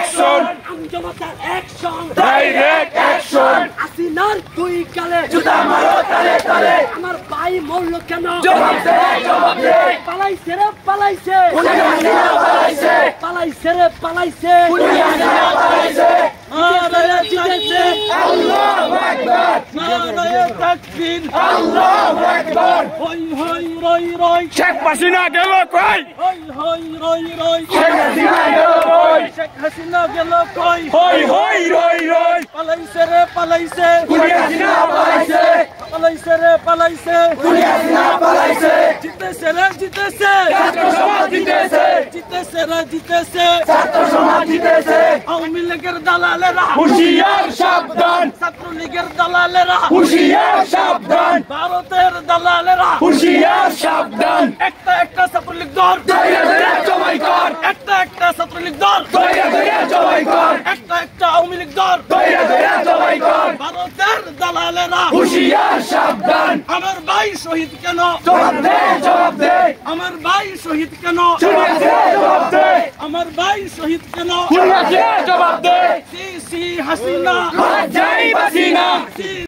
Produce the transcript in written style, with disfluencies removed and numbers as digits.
action আমজনতার action direct action হাসিনার দুই গালে জুতা মারো তালে তালে আমার ভাই মরল কেন জবাব দে পালাইছে রে পালাইছে খুনি হাসিনা পালাইছে পালাইছে রে পালাইছে খুনি হাসিনা পালাইছে নারায়ে জিতেছে আল্লাহু আকবার নারায়ে তাকবীর আল্লাহু আকবার হই হই রই রই শেখ হাসিনা গেল কই হই হই রই রই শেখ হাসিনা গেল কই শেখ হাসিনা গেল কই হই হই রই রই পালাইছে রে পালাইছে খুনি হাসিনা পালাইছে পালাইছে রে পালাইছে খুনি হাসিনা পালাইছে জিতেছে রে জিতেছে ছাত্র সমাজ জিতেছে জিতেছে রে জিতেছে ছাত্র সমাজ জিতেছে আওয়ামী লীগের দালালেরা হুঁশিয়ার সাবধান ছাত্রলীগের দালালেরা হুঁশিয়ার সাবধান ভারতের দালালেরা হুঁশিয়ার সাবধান একটা একটা ছাত্রলীগ দল দইরা দইরা জমাই কর একটা একটা ছাত্রলীগ দল দইরা দইরা জমাই কর একটা একটা আওয়ামী লীগ দল দইরা দইরা জমাই কর ভারতের দালালেরা হুঁশিয়ার সাবধান আমার ভাই শহীদ কেন জবাব দে জবাব দে আমার ভাই শহীদ কেন জবাব দে জবাব দে আমার ভাই শহীদ কেন খুনি হাসিনা জবাব দে সি সি হাসিনা মার যাই হাসিনা সি